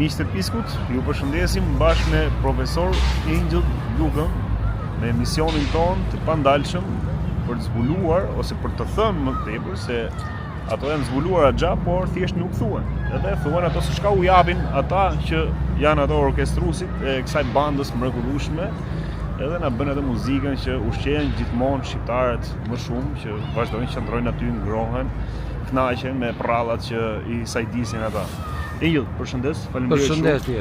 Miqtë e Piskut, ju përshëndesim bashkë me profesor Angel Lukën me misionin ton të pandalshëm për të zbuluar ose për të thënë më tepër se ato janë zbuluara xha, por thjesht nuk thuhen. Edhe thuhen ato se çka u japin ata që janë ato orkestruesit e kësaj bandës mrekullueshme, edhe na bën atë muzikën që ushqejnë gjithmonë shqiptarët më shumë, që vazhdojnë që qëndrojnë aty, ngrohen, kënaqen me prallat që i sajdisin ata. Angel, përshëndes, faleminderit shumë. Përshëndetje.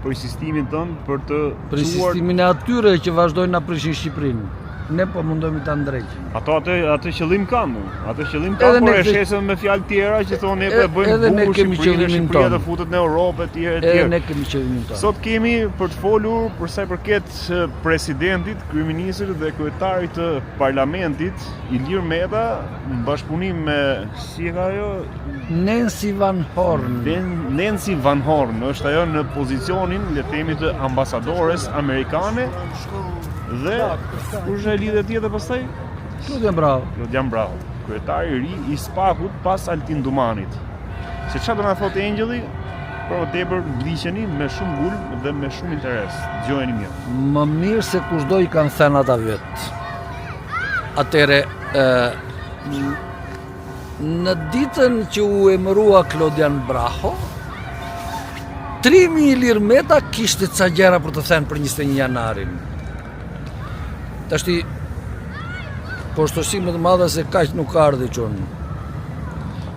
Për insistimin tënd për të Për insistimin e atyre që vazhdojnë na prishin Shqipërinë. Ne po mundohemi ta ndreqim. Ato atë qëllim kanë, atë qëllim kanë, por e shesën me fjalë tjera që thonë ne po e bëjmë bukur Shqipërinë të futet në Europë etj. Edhe ne kemi qëllimin tonë. Sot kemi për të folur për sa i përket presidentit, kryeministrit dhe kryetarit të parlamentit, Ilir Meta, në bashkëpunim me si ka ajo Nancy Van Horn. Nancy Van Horn është ajo në pozicionin, le të themi, të ambasadores amerikane. Dhe kush e lidhe tjetër pastaj? Klodian Bravo. Klodian Bravo, kryetari i ri i SPAK-ut pas Altin Dumanit. Se çfarë do na thotë Angeli? Për më tepër ndiqeni me shumë gulm dhe me shumë interes. Dëgjojeni mirë. Më mirë se kushdo i kanë thënë ata vet. Atëre në ditën që u emërua Klodian Bravo, Trimi Ilir Meta kishte ca gjëra për të thënë për 21 janarin. Tashti, poshtësi më të madhe se kaq nuk ardhi qonë.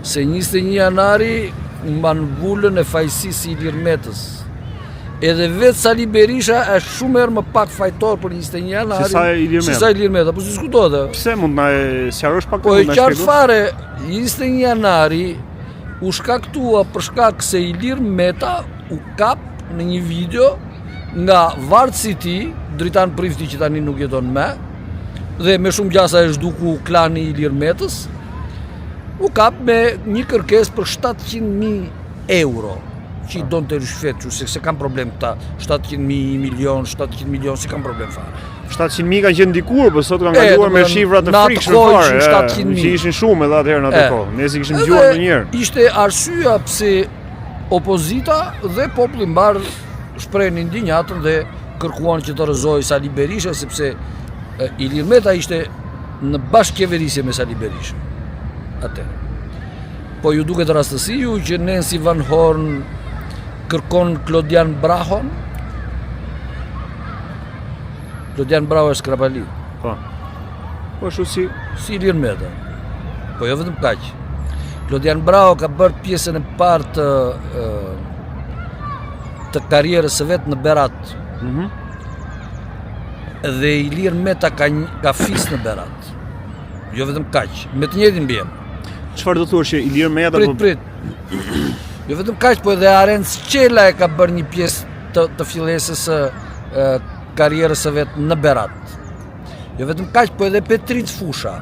Se 21 janari mban vullën e fajësisë Ilir Metës. Edhe vetë Sali Berisha është shumë herë më pak fajtor për 21 janari. Se sa Ilir Meta, po si diskutohet. Pse mund na sqarosh pak? Po e qartë fare, 21 janari u shkaktua për shkak se Ilir Meta u kap në një video nga vartësi i tij, Dritan Prifti që tani nuk jeton me, dhe me shumë gjasa e zhduku klani i Ilir Metës, u kap me një kërkesë për 700.000 euro, që i donë të rishfet, që se kam problem këta, 700.000 milion, 700 milion, se kam problem fare. 700.000 kanë qenë dikur, por sot kanë kaluar me shifra të frikshme fare, që ishin shumë edhe atëherë në atë kohë. Ne si kishim dëgjuar ndonjëherë. Ishte arsyeja pse opozita dhe populli mbar shprehin indinjatën dhe kërkuan që të rrëzojë Sali Berisha, sepse Ilir Meta ishte në bashkëqeverisje me Sali Berisha. Atëherë. Po ju duket rastësi ju që Nancy Van Horn kërkon Klodian Brahon? Klodian Bravo është krapali. Po. Po ashtu si Ilir Meta. Po jo vetëm kaq. Klodian Bravo ka bërë pjesën e parë të karrierës së vet në Berat. Dhe Ilir Meta ka fis në Berat. Jo vetëm kaq, me të njëjtin bjem. Çfarë do thuash që Ilir Meta Prit. Jo vetëm kaq, po edhe Arenc Qela e ka bërë një pjesë të fillesës së karrierës së vet në Berat. Jo vetëm kaq, po edhe Petric Fusha,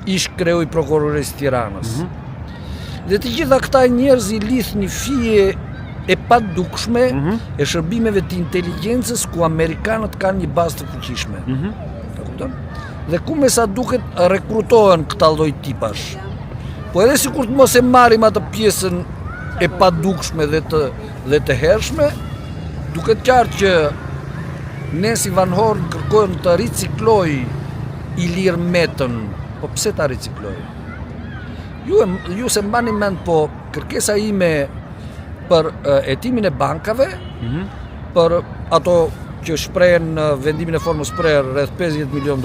ish kreu i prokurorisë Tiranës. Dhe të gjitha këta njerëz i lidh një fije e padukshme e shërbimeve të inteligjencës ku amerikanët kanë një bazë të fuqishme. Dhe ku me sa duket rekrutohen këta lloj tipash. Po edhe sikur të mos e marrim atë pjesën e padukshme dhe të hershme, duket qartë që Nancy Van Horn kërkon të ricikloj Ilir Metën. Po pse ta ricikloj? Ju se mbani mend, po kërkesa ime për hetimin e bankave, për ato që shprehen në vendimin e formës prerë rreth $50 milion,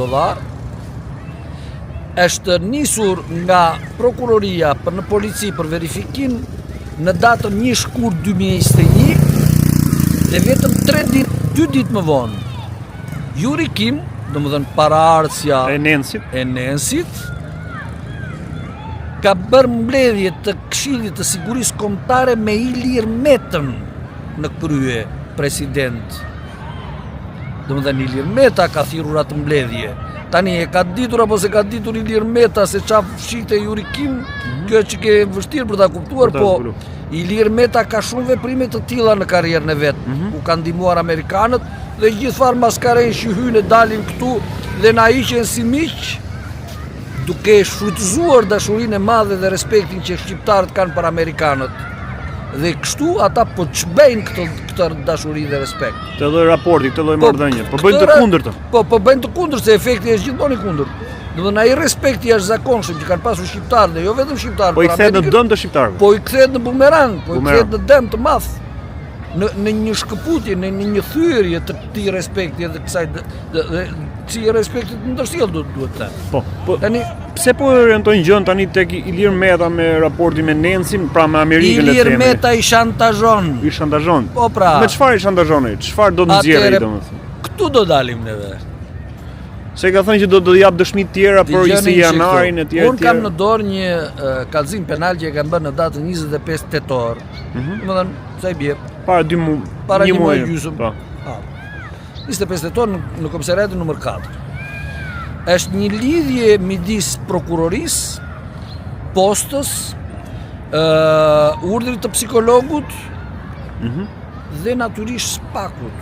është nisur nga prokuroria për në polici për verifikim në datën 1 shkurt 2021 dhe vetëm 2 ditë më vonë. Yuri Kim, domethënë paraardhësia e Nancyt, ka bërë mbledhje të Këshillit të Sigurisë Kombëtare me Ilir Metën në krye president. Domethënë Ilir Meta ka thirrur atë mbledhje. Tani e ka ditur apo se ka ditur Ilir Meta se çfarë fshinte Yuri Kim, kjo që ke vështirë për ta kuptuar, po Ilir Meta ka shumë veprime të tilla në karrierën e vet. U ka ndihmuar amerikanët dhe gjithë farë maskarejnë që hynë e dalin këtu dhe na iqen si miq, duke shfrytëzuar dashurinë e madhe dhe respektin që shqiptarët kanë për amerikanët. Dhe kështu ata po çbejnë këtë dashuri dhe respekt. Të lloj raporti, këtë lloj marrëdhënie. Po bëjnë të kundërtën. Po bëjnë të kundërt, se efekti është gjithmonë i kundërt. Domethënë ai respekti i jashtëzakonshëm që kanë pasur shqiptarët, dhe jo vetëm shqiptarët, Po i kthehet në dëm të shqiptarëve. po i kthehet në bumerang, po i kthehet në dëm të madh. Në një shkëputje, në një thyrje të këtij respekti dhe kësaj si respektit ndërsjell duhet të. Po. Tani Pse po orientojnë gjën tani tek Ilir Meta me raportin me Nencin, pra me Amerikën le të Ilir themi. Meta i shantazhon. I shantazhon. Po pra. Me çfarë i shantazhon ai? Çfarë do të nxjerrë ai domethënë? Këtu do dalim neve. Se ka thënë që do të jap dëshmi të tjera për 20 janarin e tjerë. Unë kam në dorë një kallëzim penal që e kam bërë në datën 25 tetor. Domethënë, sa i bie? Para 2 muaj. Para një muaj gjysmë. Po. 25 tetor në komisariatin numër 4. Është një lidhje midis prokurorisë, postës, urdhrit të psikologut dhe natyrisht Spakut.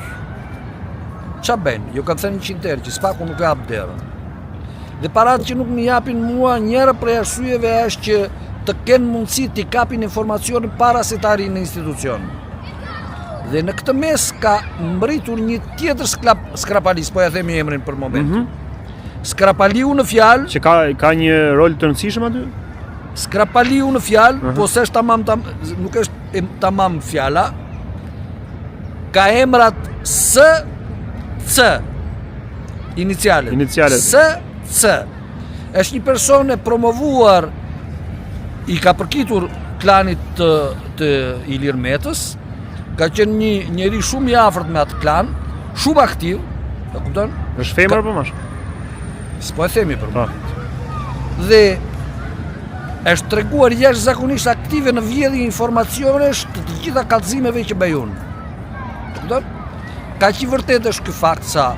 Qa ben? Jo kam thënë 100 herë që Spaku nuk e hap derën. Dhe paratë që nuk më japin mua, njëra prej arsyeve është që të kenë mundësi t'i kapin informacione para se të arrijnë në institucion. Dhe në këtë mes ka mbritur një tjetër skrapalis, po ja themi emrin për moment. Skrapaliu në fjalë, Që ka një rol të rëndësishëm aty? Skrapaliu në fjalë, po s'është tamam, nuk është tamam fjala. Ka emrat C, inicialet. C. Është një person e promovuar, i ka përkitur klanit të Ilir Metës, ka qenë një njeri shumë i afërt me atë klan, shumë aktiv, e kupton? Është femër apo mash? S'po e themi për mua. Dhe është treguar jashtëzakonisht aktive në vjedhje informacionesh të gjitha kallëzimeve që bëj unë. Kupton? Kaq i vërtet është ky fakt sa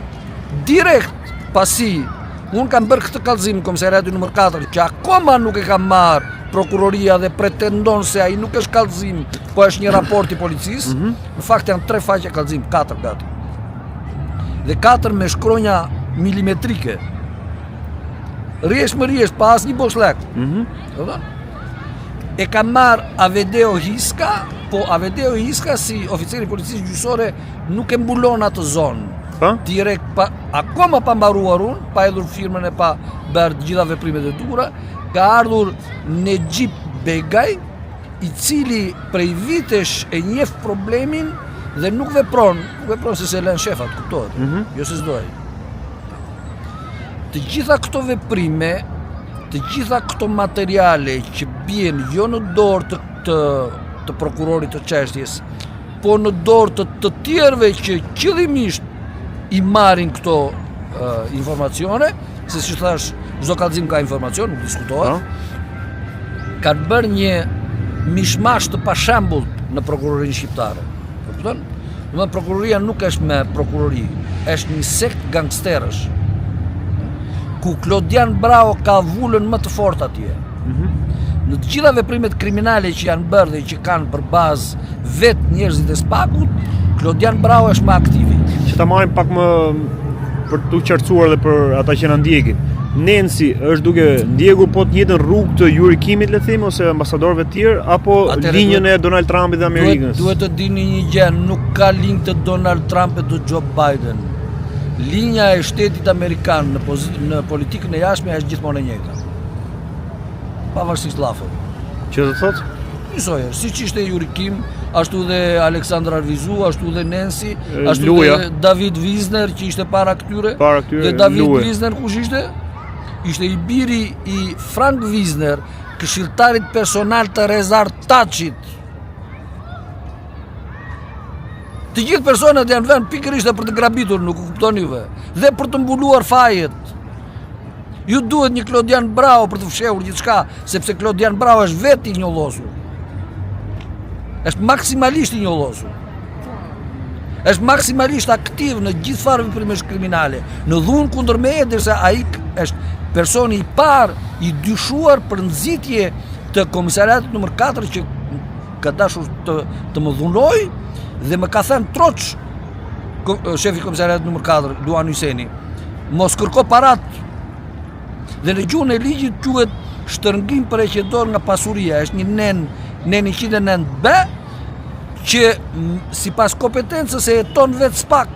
direkt pasi unë kam bërë këtë kallëzim në komisariatin numër 4, që akoma nuk e kam marrë prokuroria dhe pretendon se ai nuk është kallëzim, po është një raport i policisë. Në fakt janë 3 faqe kallëzim, 4 gati. Dhe 4 me shkronja milimetrike. Rjesht pa asnjë bosh lek. E kam marrë Avedeo Hiska, po Avedeo Hiska si oficeri policisë gjyqësore nuk e mbulon atë zonë. Direkt akoma pa mbaruar unë, pa hedhur firmën e pa bërë të gjitha veprimet e duhura, ka ardhur Nejib Begaj, i cili prej vitesh e njeh problemin dhe nuk vepron se se lën shefat, kuptohet, jo se s'doj. Të gjitha këto veprime, të gjitha këto materiale që bien jo në dorë të prokurorit të çështjes, po në dorë të tjerëve që qëllimisht i marrin këto informacione, se si thash, çdo kallëzim ka informacion, nuk diskutohet. Kanë bërë një mishmash të pashembullt në prokurorinë shqiptare. Kupton? Domethënë prokuroria nuk është me prokurori, është një sekt gangsterësh. Ku Klodian Bravo ka vullën më të fortë atje. Në të gjitha veprimet kriminale që janë bërë dhe që kanë për bazë vetë njerëzit e Spakut, Klodian Bravo është më aktivi. Që ta marrim pak më për tu qartësuar dhe për ata që na ndjekin. Nenci është duke ndjekur po të njëjtën rrugë të jurikimit, le të themi, ose ambasadorëve të tjerë, apo linjën e Donald Trumpit dhe Amerikës? Duhet të dini një gjë, nuk ka linjë të Donald Trumpit dhe Joe Biden. Linja e shtetit amerikan në politikën e jashtme është gjithmonë e njëjta. Pavarësisht llafëve. Që të thotë? Njësoj, siç ishte Jurikim, ashtu dhe Aleksandr Arvizu, ashtu dhe Nenci, ashtu Luja. dhe David Vizner që ishte para këtyre. Dhe David Vizner kush ishte? Ishte i biri i Frank Vizner, këshilltarit personal të Rezar Taçit. Të gjithë personat janë vënë pikërisht për të grabitur, nuk kuptoni juve, dhe për të mbuluar fajet. Ju duhet një Klodian Bravo për të fshehur gjithçka, sepse Klodian Bravo është vetë i njollosur. Është maksimalisht i njollosur. Është maksimalisht aktiv në gjithë farë veprimesh kriminale, në dhunë kundër meje, ndërsa ai është personi i parë i dyshuar për nxitje të komisariatit numër 4 që ka dashur të më dhunoj dhe më ka thënë troç shefi i komisariatit numër 4, Luan Hyseni, mos kërko parat. Dhe në gjuhën e ligjit quhet shtërngim përheqëdor nga pasuria, është një nen 109B që sipas kompetencës e jeton vetë s'pak.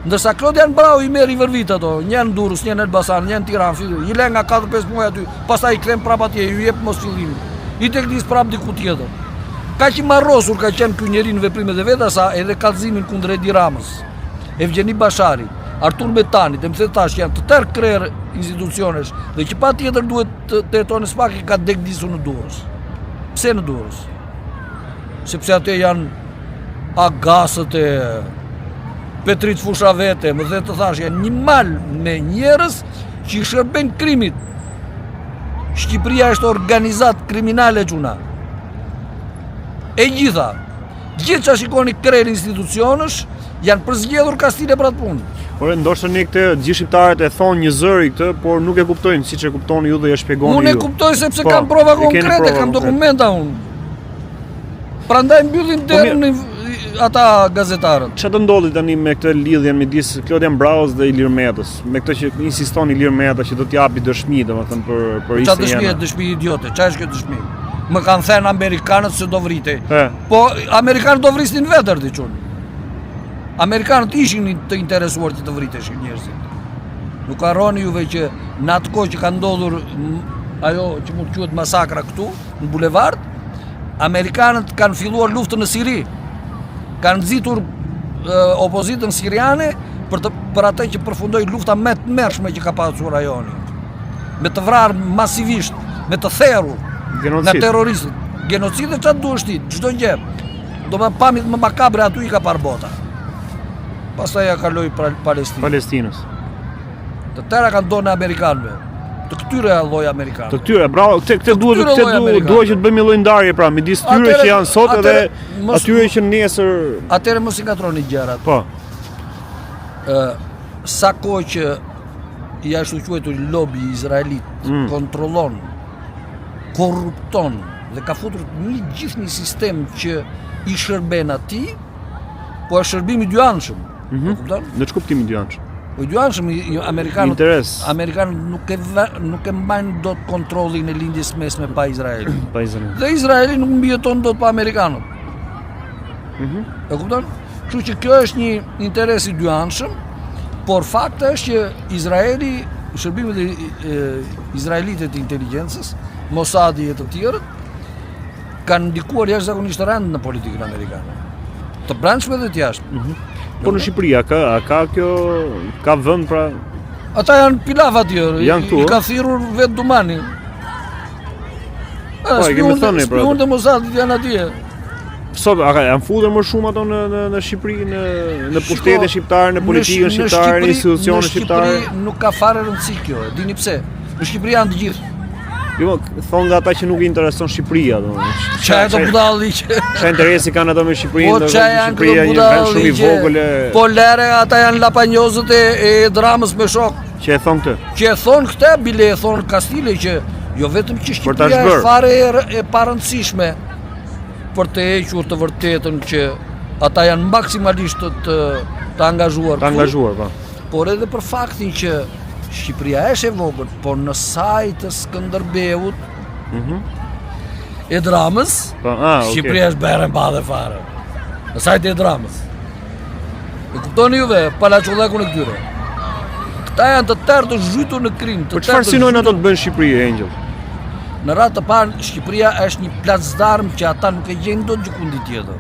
Ndërsa Klodian Brau i merr i vërvit ato, një në Durrës, një në Elbasan, një në Tiranë, i lë nga 4-5 muaj aty, pastaj i kthen prap atje, ju jep mos fillimin. I tek dis prap diku tjetër. Kaq i marrosur ka qenë ky njeri në veprimet e veta sa edhe kallëzimin kundër Edi Ramës, Evgjeni Bashari, Artur Metani, të më the tash janë të tërë krerë institucionesh dhe që patjetër duhet të jetojnë s'pak i ka degdisu në Durrës. Pse në Durrës? Sepse atë janë agasët e Petrit Fushavete, më dhe të thash, janë një mal me njerëz që i shërben krimit. Shqipëria është organizat kriminale gjuna. E gjitha, gjithë që shikoni krerë institucionësh, janë përzgjedhur kastile për atë punë. Por ndoshta ne këtë gjithë shqiptarët e thonë një zëri këtë, por nuk e kuptojnë siç e kuptoni ju dhe ja shpjegoni ju. Unë e kuptoj sepse kam prova konkrete, kam dokumenta unë. Prandaj mbyllin derën ata gazetarët. Çfarë do ndodhi tani me këtë lidhjen midis Klodian Braus dhe Ilir Metës? Me këtë që insiston Ilir Meta që do t'japi dëshmi, domethënë për Çfarë dëshmi është dëshmi idiote? Çfarë është kjo dëshmi? Më kanë thënë amerikanët se do vritej. Po amerikanët do vrisnin vetë diçun. Amerikanët ishin të interesuar që të vriteshin njerëzit. Nuk harroni juve që në atë kohë që ka ndodhur ajo që mund të quhet masakra këtu në bulevard, amerikanët kanë filluar luftën në Siri. Kanë nxitur opozitën siriane për atë që përfundoi lufta më të tmerrshme që ka pasur rajoni. Me të vrarë masivisht, me të therrur nga terroristët. Genocidi çfarë duhet ti? Çdo gjë. Do më pamit më makabre aty i ka parë bota. Pastaj ja kaloi Palestinës. Të tëra kanë dorë amerikanëve. Të këtyre lloj amerikanë. Të këtyre, bravo, këtë duhet që të bëjmë një lloj ndarje pra midis tyre që janë sot edhe atyre që nesër. Atëherë mos i ngatroni gjërat. Po. Sa kohë që i ashtu quajtur lobi izraelit kontrollon, korrupton dhe ka futur gjithë një sistem që i shërben atij, po është shërbim i dyanshëm. Kupton? Në ç'kuptim i dyanshëm? Po i dyanshëm amerikanët nuk e mbajnë dot kontrollin e lindjes mesme pa Izraelin. Dhe Izraeli nuk mbijeton dot pa amerikanët. E kupton? Kështu që kjo është një interes i dyanshëm, por fakti është që Izraeli, shërbimet e izraelite të inteligjencës, Mossadi e të tjerët, kanë ndikuar jashtëzakonisht rënd në politikën amerikane. Të brendshme dhe të jashtme. Po në Shqipëri, ka vend pra? Ata janë pilaf atje, i ka thirrur vetë Dumani. Spionët e Mossadit janë atje. Sot janë futur më shumë ato në Shqipëri, në pushtetin shqiptar, në politikën shqiptare, në institucionet shqiptare. Në Shqipëri nuk ka fare rëndësi kjo, dini pse? Në Shqipëri janë të gjithë. Jo, thonë nga ata që nuk i intereson Shqipëria, domethënë. Çfarë do budalli që? Çfarë interesi kanë ato me Shqipërinë? Po Shqipëria është një vend shumë i vogël. Po lere ata janë lapanjozët e dramës me shok. Që e thon këtë? Që e thon këtë, bile e thon Kastile që jo vetëm që Shqipëria është fare e parëndësishme për të hequr të vërtetën që ata janë maksimalisht të angazhuar. Të angazhuar, po. Por edhe për faktin që Shqipëria është e vogël, por në sajt të Skënderbeut e Dramës, Shqipëria është bërë mbadhe fare. Në sajt e Dramës. E kuptoni juve, palaqullakun e këtyre. Këta janë të tërë të zhytur në krim. Por çfarë synojnë ato të bëjnë Shqipëri, Angel? Në ratë të parë, Shqipëria është një placdarm që ata nuk e gjenë dot gjikundi tjetër.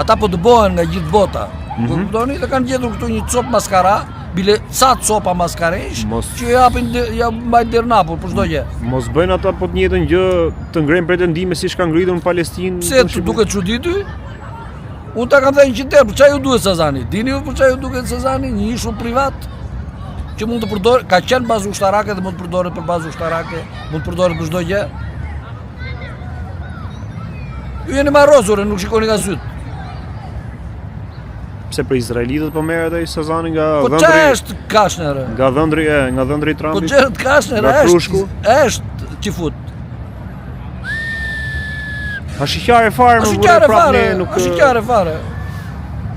Ata po dëbohen nga gjithë bota. Kuptoni? Dhe kanë gjetur këtu një copë maskara, bile ca copa maskaresh që ja mbajnë dernapur për çdo gjë. Mos bëjnë ata po të njëjtën gjë, të ngrenë pretendime siç ka ngritur në Palestinë. Pse të duket çudi ty? Unë ta kam thënë që për çfarë ju duhet Sazani? Dini ju për çfarë ju duhet Sazani? Një ishull privat që mund të përdorë, ka qenë bazë ushtarake dhe mund të përdoret për bazë ushtarake, mund të përdoret për çdo gjë. Ju jeni marrosur, nuk shikoni nga syt. Pse për izraelitët po merret ai Sazani nga dhëndri? Po çfarë është Kashnere? Nga dhëndri i Trumpit. Po çfarë Kashnere është çifut. A shqare fare më vure prap ne nuk... A shqare fare.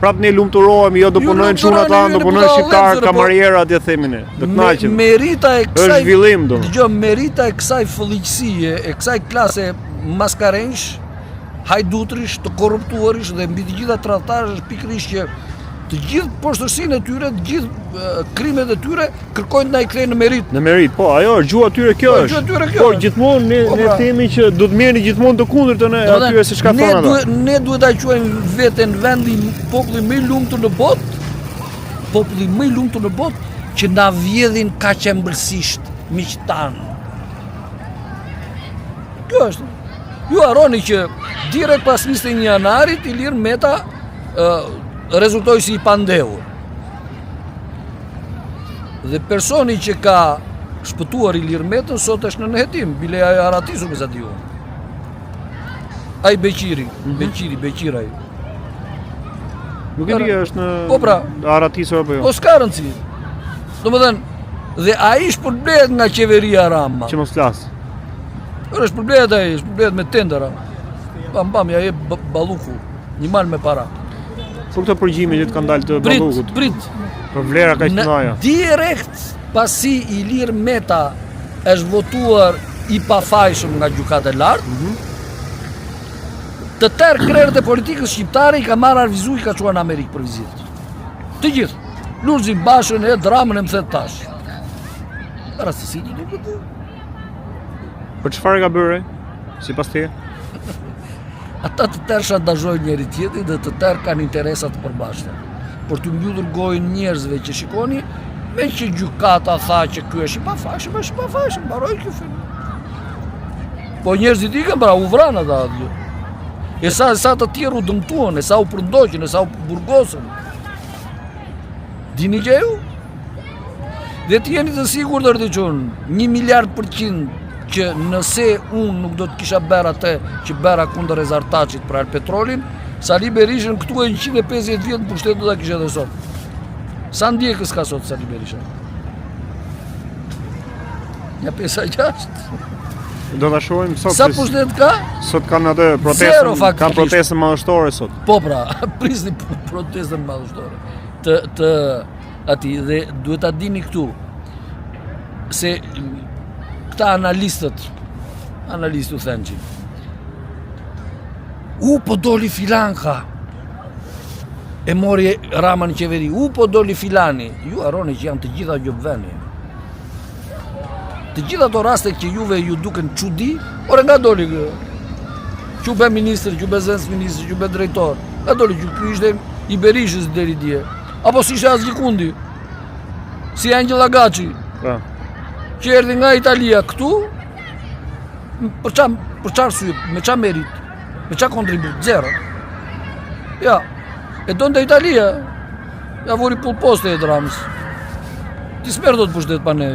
Prap ne lumturohemi, jo do punojnë çuna ata, do punojnë shqiptar, kamarierë atje themi ne. Do të kënaqem. Merita e kësaj është zhvillim do. Dgjoj, merita e kësaj fëllëqësie, e kësaj klase maskarensh hajdutërish, të korruptuarish dhe mbi të gjitha tradhtarësh është pikërisht që të gjithë poshtërsinë e tyre, të gjithë krimet e tyre kërkojnë na i kthejnë në merit. Në merit, po, ajo është gjua tyre kjo Po, është. gjua tyre kjo Por është. gjithmonë ne themi që do të merrni gjithmonë të kundërtën e atyre se çka thonë ata. Ne duhet ta quajmë veten vendi populli më i lumtur në botë, populli më i lumtur në botë që na vjedhin kaq ëmbëlsisht miqtan. Kjo është. Ju harroni që direkt pas 21 janarit Ilir Meta rezultoi si i pandehur. Dhe personi që ka shpëtuar Ilir Metën sot është në nëhetim, bile ai Aratisu me sa di unë. Ai Beqiri, Beqiraj. Nuk e di është në Po pra, Aratisur apo jo. po s'ka rëndësi. Domethënë, dhe ai shpërblehet nga qeveria Rama. Që mos flas. Por shpërblehet ai, shpërblehet me tendera. Bam, ja jep balluku, një mal me para. Për këto përgjime që të kanë dalë të Ballukut. Prit. Për vlera kaq të mëdha. Direkt pasi Ilir Meta është votuar i pafajshëm nga gjykata e lartë, të tërë krerët e politikës shqiptare i ka marrë arvizu, i ka çuar në Amerikë për vizitë. Të gjithë. Lulzim Bashën e dramën e më thet tash. Rastësi të duket. Për çfarë ka bërë? Sipas teje? Ata të tërë shantazhojnë njëri tjetrin dhe të tërë kanë interesa të përbashkëta. Por të mbyllur gojën njerëzve që shikoni, me që gjykata tha që ky është i pafajshëm, mbaroi ky film. Po njerëzit ikën pra u vranë ata aty. E sa të tjerë u dëmtuan, e sa u përndoqën, e sa u burgosën. Dini që ju? Dhe të jeni të sigurt Ardëqon, 1 miliard% që nëse unë nuk do të kisha bërë atë që bëra kundër Rezartaqit për petrolin, Sali Berishën këtu e 150 vjetë në pushtet do ta kishe edhe sot. Sa ndjekës ka sot Sali Berisha? Ja 5-6. Do ta shohim sot. Sa pushtet ka? Sot kanë atë Zero, protestën, faktikisht. kanë protestën madhështore sot. Po pra, prisni protestën madhështore. Të ati dhe duhet ta dini këtu se këta analistë u thënë që po doli filanka e mori Rama në qeveri, po doli filani. Ju harroni që janë të gjitha gjobveni. Të gjitha ato raste që juve ju duken çudi, ore nga doli që be ministër, që be zënës ministër, që be drejtor, nga doli që ky ishte i Berishës deri dje. Apo si ishte Azgjikundi, si Angela Gaci, Pra. që erdhi nga Italia këtu, për qa arsye, me qa merit, me qa kontribut, zero. Ja, e donte Italia, ja vuri pull poste e Ramës. Ti s'merr do të pushtet pa ne.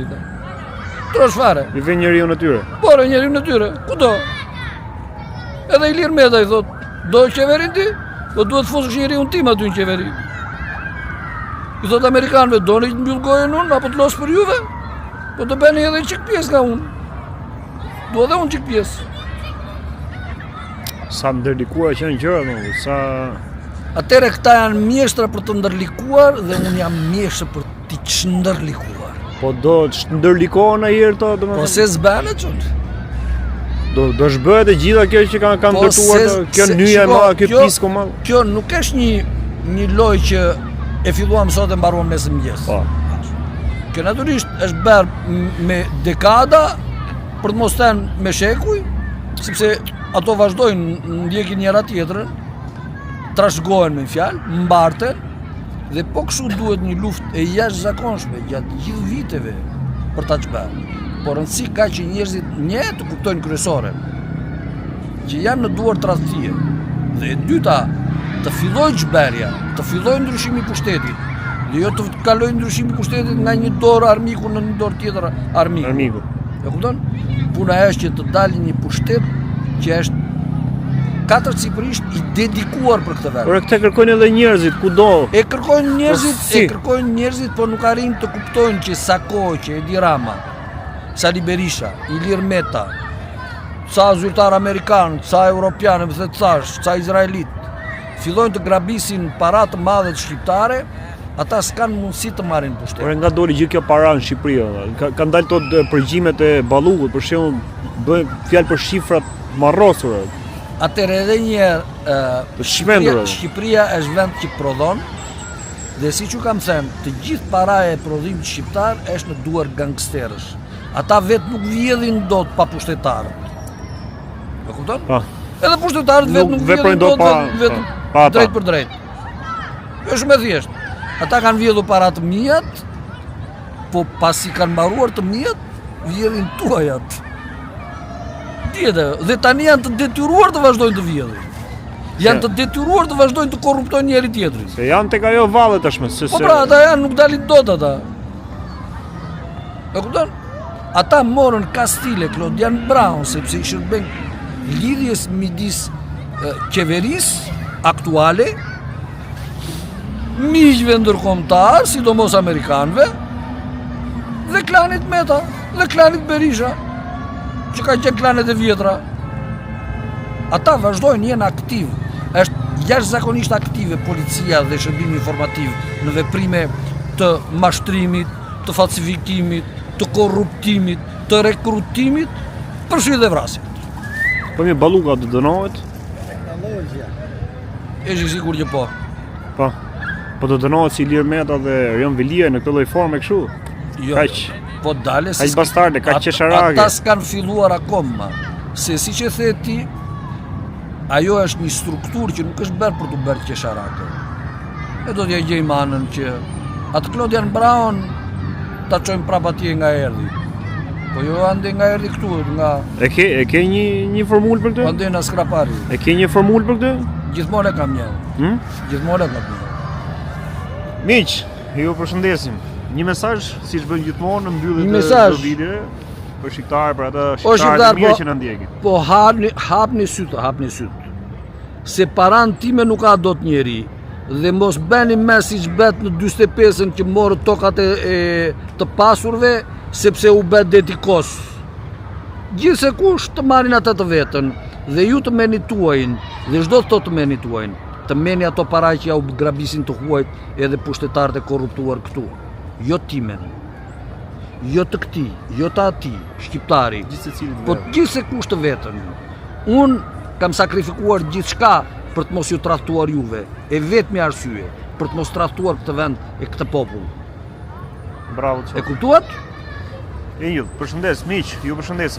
Trosh fare. I vjen njeriu në tyre. Por njeriu në tyre, kudo. Edhe Ilir Meta i thot, do qeverin ti? Po duhet të fusësh njeriu tim aty në qeveri. I thot amerikanëve, doni të mbyll gojën unë, apo të los për juve? Po të bëni edhe çik pjesë nga unë. Do edhe unë çik pjesë. Sa ndërlikuara që janë gjëra domosdoshmë, sa Atëre këta janë mjeshtra për të ndërlikuar dhe unë jam mjeshtër për t'i çndërlikuar. po do të ndërlikohen ajër to domosdoshmë. Po se zbane çund. Do zhbëhet e gjitha kjo që kanë Po, ndërtuar se- kjo se- nyja e shiko, madhe, kjo kjo- pisko madhe. Kjo nuk është një lojë që e filluam sot e mbaruam nesër mëngjes. Po. Kjo natyrisht është bërë me dekada për të mos thënë me shekuj, sepse ato vazhdojnë ndjekin njëra tjetrën, trashëgohen me fjalë, mbarten, dhe po kështu duhet një luftë e jashtëzakonshme gjatë gjithë viteve për ta çbërë. Por rëndësi ka që njerëzit një të kuptojnë kryesore, që janë në duar tradhtie. Dhe e dyta, të fillojë çbërja, të fillojë ndryshimi i pushtetit, dhe jo të kalojë ndryshimi i pushtetit nga një dorë armiku në një dorë tjetër armiku. Armiku. E kupton? Puna është që të dalë një pushtet që është katërcifrisht i dedikuar për këtë vend. Por këtë kërkojnë edhe njerëzit kudo. E kërkojnë si? njerëzit, por nuk arrin të kuptojnë që sa kohë që Edi Rama, Sali Berisha, Ilir Meta, sa zyrtar amerikan, sa europianë, më the të thash, sa izraelit, fillojnë të grabisin para të madhe të shqiptare, ata s'kan mundësi të marrin pushtet. Por nga doli gjithë kjo para në Shqipëri. Kanë dalë to përgjimet e Ballukut, për shembull, bëjnë fjalë për shifrat marrosura. Atëherë edhe një herë, Shqipëria është vend që prodhon, dhe si që kam thënë, të gjithë paraja e prodhimit shqiptar është në duar gangsterësh. Ata vetë nuk vjedhin dot pa pushtetarët. E kupton? Pa. Edhe pushtetarët vetë nuk vjedhin dot vetëm drejt për drejt. Është shumë e thjeshtë. Ata kanë vjedhur para të mijat, po pasi kanë mbaruar të mijat, vjedhin tuajat. Dhe tani janë të detyruar të vazhdojnë të vjedhin. Janë të detyruar të vazhdojnë të korruptojnë njëri tjetrin. Se janë tek ajo valle tashmë. Po pra, ata janë, nuk dalin dot ata. E kupton? Ata morën Kastile, Claudian Brown, sepse i shërben lidhjes midis qeverisë aktuale, miqve ndërkombëtar, sidomos amerikanëve, dhe klanit Meta, dhe klanit Berisha, që ka qenë klanet e vjetra. Ata vazhdojnë jenë aktiv. Është jashtëzakonisht aktive policia dhe shërbimi informativ në veprime të mashtrimit, të falsifikimit, të korruptimit, të rekrutimit, përfshirë dhe vrasjet. Po një Balluka të dënohet? Është i sigurt që po. Po. Po të dënohet si Ilir Meta dhe Erion Vilia në këtë lloj forme kështu? Jo. Kaq. Po dalë se kaq bastarde, kaq qesharake. Ata s'kan filluar akoma. Se siç e the ti, ajo është një strukturë që nuk është bërë për të bërë qesharake. E do t'ja gjej manën që atë Claudian Brown ta çojmë prapë atje nga erdhi. Po jo ande nga erdhi këtu, nga E ke një formulë për këtë? Ande nga Skrapari. E ke një formulë për këtë? Gjithmonë e kam një. Gjithmonë e kam një. Miq, ju përshëndesim. Një mesazh, siç bën gjithmonë në mbyllje të videove për shqiptarë, për ata shqiptarë mirë që na ndjekin. Po hapni syt. Se paran time nuk ka dot njeri. Dhe mos bëni mes siç bet në 45-ën që morët tokat e të pasurve, sepse u bet detikos. Gjithse kush të marrin ata të vetën, dhe ju të meni tuajin, dhe çdo të meni tuajin, të meni ato para që ja u grabisin të huajt edhe pushtetarët e korruptuar këtu. Jo timen, jo të këti, jo të ati, shqiptari, po gjithse kush të vetën. Unë kam sakrifikuar gjithçka për të mos ju tradhtuar juve, e vetmi arsye, për të mos tradhtuar këtë vend e këtë popull. Bravo. E kuptuat? Përshëndes, miq, ju përshëndesim.